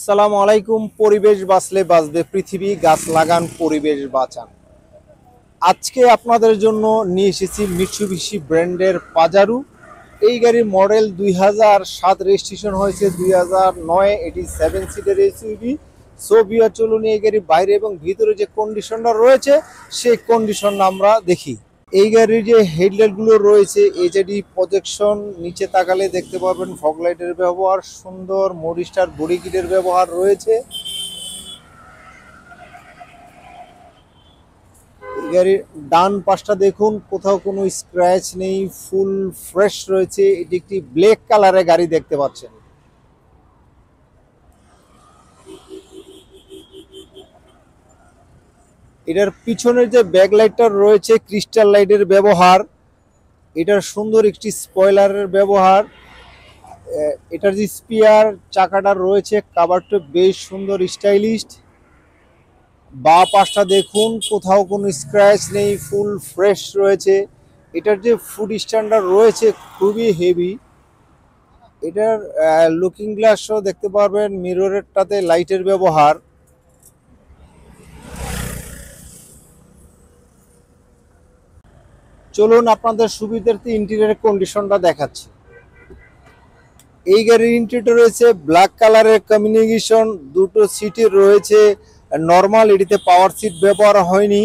আসসালামু আলাইকুম। পরিবেশ বাঁচলে বাঁচবে পৃথিবী, গাছ লাগান, পরিবেশ বাঁচান। আজকে আপনাদের জন্য নিয়ে এসেছি মিৎসুবিশি ব্র্যান্ডের পাজারো। এই গাড়ির মডেল 2007, রেজিস্ট্রেশন হয়েছে 2009। এটি 7 সিটের এসইউভি। সোভিয়া চলুন এই গাড়ির বাইরে এবং ভিতরে যে কন্ডিশনটা রয়েছে সেই কন্ডিশন আমরা দেখি। এই গাড়ির যে হেডলাইটগুলো রয়েছে, এইচডি প্রজেকশন, নিচে তাকালে দেখতে পাবেন ফগ লাইটের ব্যবহার, সুন্দর মরিস্টার বডি কিটের ব্যবহার রয়েছে। এই গাড়ির ডান পাশটা দেখুন, কোথাও কোনো স্ক্র্যাচ নেই, ফুল ফ্রেশ রয়েছে। এটি একটি ব্ল্যাক কালারের গাড়ি দেখতে পাচ্ছেন। এটার পিছনের যে ব্যাকলাইটটা রয়েছে ক্রিস্টাল লাইটের ব্যবহার, এটার সুন্দর একটি স্পয়লারের ব্যবহার। এটার যে স্পিয়ার চাকাটা রয়েছে, কাভারটা বেশ সুন্দর স্টাইলিস্ট। বা পাশটা দেখুন, কোথাও কোনো স্ক্র্যাচ নেই, ফুল ফ্রেশ রয়েছে। এটার যে ফুড স্ট্যান্ডার্ড রয়েছে খুবই হেভি। এটার লুকিং গ্লাসও দেখতে পারবেন, মিররেরটাতে লাইটের ব্যবহার। চলুন আপনাদের সুবিধার্থে ইন্টেরিয়র কন্ডিশনটা দেখাচ্ছি। এই গাড়ির ইন্টেরিয়র রয়েছে ব্ল্যাক কালারের কমিউনিকেশন, দুটো সিটই রয়েছে নর্মাল, এটিতে পাওয়ার সিট ব্যবহার হয়নি।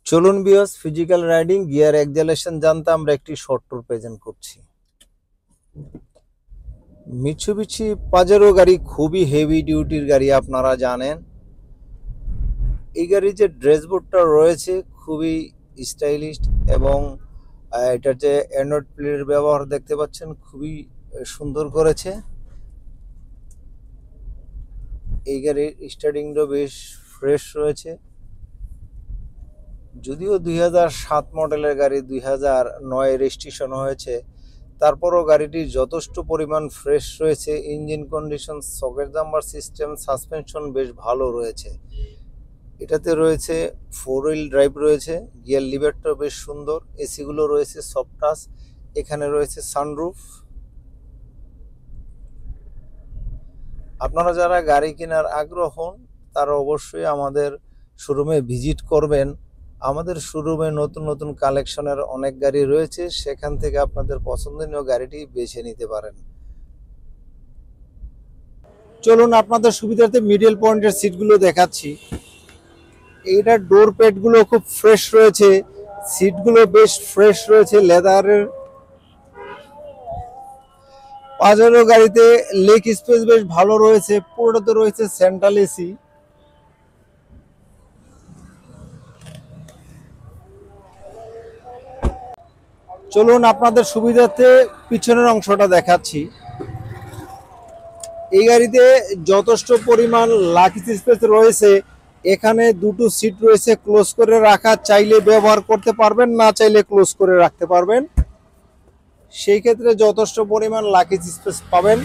চলুন viewers, physical riding gear acceleration জানতে আমরা একটি শর্ট ট্যুর প্রেজেন্ট করছি। মিৎসুবিশি পাজেরো গাড়ি খুবই হেভি ডিউটির গাড়ি, আপনারা জানেন। এই গাড়ির যে ড্যাশবোর্ডটা রয়েছে খুবই স্টাইলিশ এবং এটার যে অ্যান্ড্রয়েড প্লের ব্যবহার দেখতে পাচ্ছেন খুবই সুন্দর করেছে। এই গাড়ির স্টার্টিংটা বেশ ফ্রেশ রয়েছে। যদিও 2007 মডেলের গাড়ি, 2009 রেজিস্ট্রেশন হয়েছে, তারপরও গাড়িটি যথেষ্ট পরিমাণ ফ্রেশ রয়েছে। Engine condition, socket jumper system, suspension বেশ ভালো রয়েছে। এটাতে রয়েছে 4 হুইল ড্রাইভ রয়েছে, গিয়ার লিভারটা বেশ সুন্দর, এসিগুলো রয়েছে সফট টাচ, এখানে রয়েছে সানরুফ। আপনারা যারা গাড়ি কেনার আগ্রহ হন তারা অবশ্যই আমাদের শোরুমে ভিজিট করবেন। আমাদের শোরুমে নতুন নতুন কালেকশনের অনেক গাড়ি রয়েছে, সেখান থেকে আপনাদের পছন্দনীয় গাড়িটি বেছে নিতে পারেন। চলুন আপনাদের সুবিধার্থে মিডল পয়েন্টের সিটগুলো দেখাচ্ছি। এইটার ডোর প্যাডগুলো খুব ফ্রেশ রয়েছে, সিটগুলো বেশ ফ্রেশ রয়েছে লেদারের। পাজেরো গাড়িতে লেগ স্পেস বেশ ভালো রয়েছে, পুরোটাতে রয়েছে সেন্ট্রাল এসি। চলুন আপনাদের সুবিধার্থে পিছনের অংশটা দেখাচ্ছি। এই গাড়িতে যথেষ্ট পরিমাণ লাগেজ স্পেস রয়েছে। এখানে দুটো সিট রয়েছে ক্লোজ করে রাখা, চাইলে ব্যবহার করতে পারবেন, না চাইলে ক্লোজ করে রাখতে পারবেন। সেই ক্ষেত্রে যথেষ্ট পরিমাণ লাগেজ স্পেস পাবেন।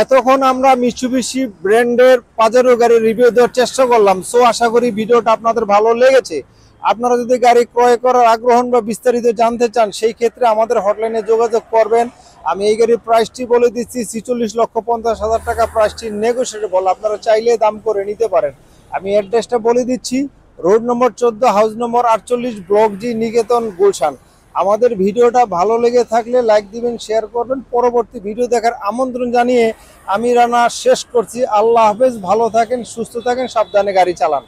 এতক্ষণ আমরা মিৎসুবিশি ব্র্যান্ডের পাজেরো গাড়ির রিভিউ দেওয়ার চেষ্টা করলাম। সো আশা করি ভিডিওটা আপনাদের ভালো লেগেছে। আপনারা যদি গাড়ি ক্রয় করার আগ্রহ বা বিস্তারিত জানতে চান, সেই ক্ষেত্রে আমাদের হটলাইনে যোগাযোগ করবেন। আমি এই গাড়ির প্রাইসটি বলে দিচ্ছি, 46,50,000 টাকা। প্রাইসটি নেগোশিয়েবল, আপনারা চাইলে দাম করে নিতে পারেন। আমি অ্যাড্রেসটা বলে দিচ্ছি, রোড নম্বর 14, হাউস নম্বর 48, ব্লক জি, নিকেতন, গুলশান। আমাদের ভিডিওটা ভালো লেগে থাকলে লাইক দিবেন, শেয়ার করবেন। পরবর্তী ভিডিও দেখার আমন্ত্রণ জানিয়ে আমি রানা শেষ করছি। আল্লাহ হাফেজ, ভালো থাকেন, সুস্থ থাকেন, সাবধানে গাড়ি চালান।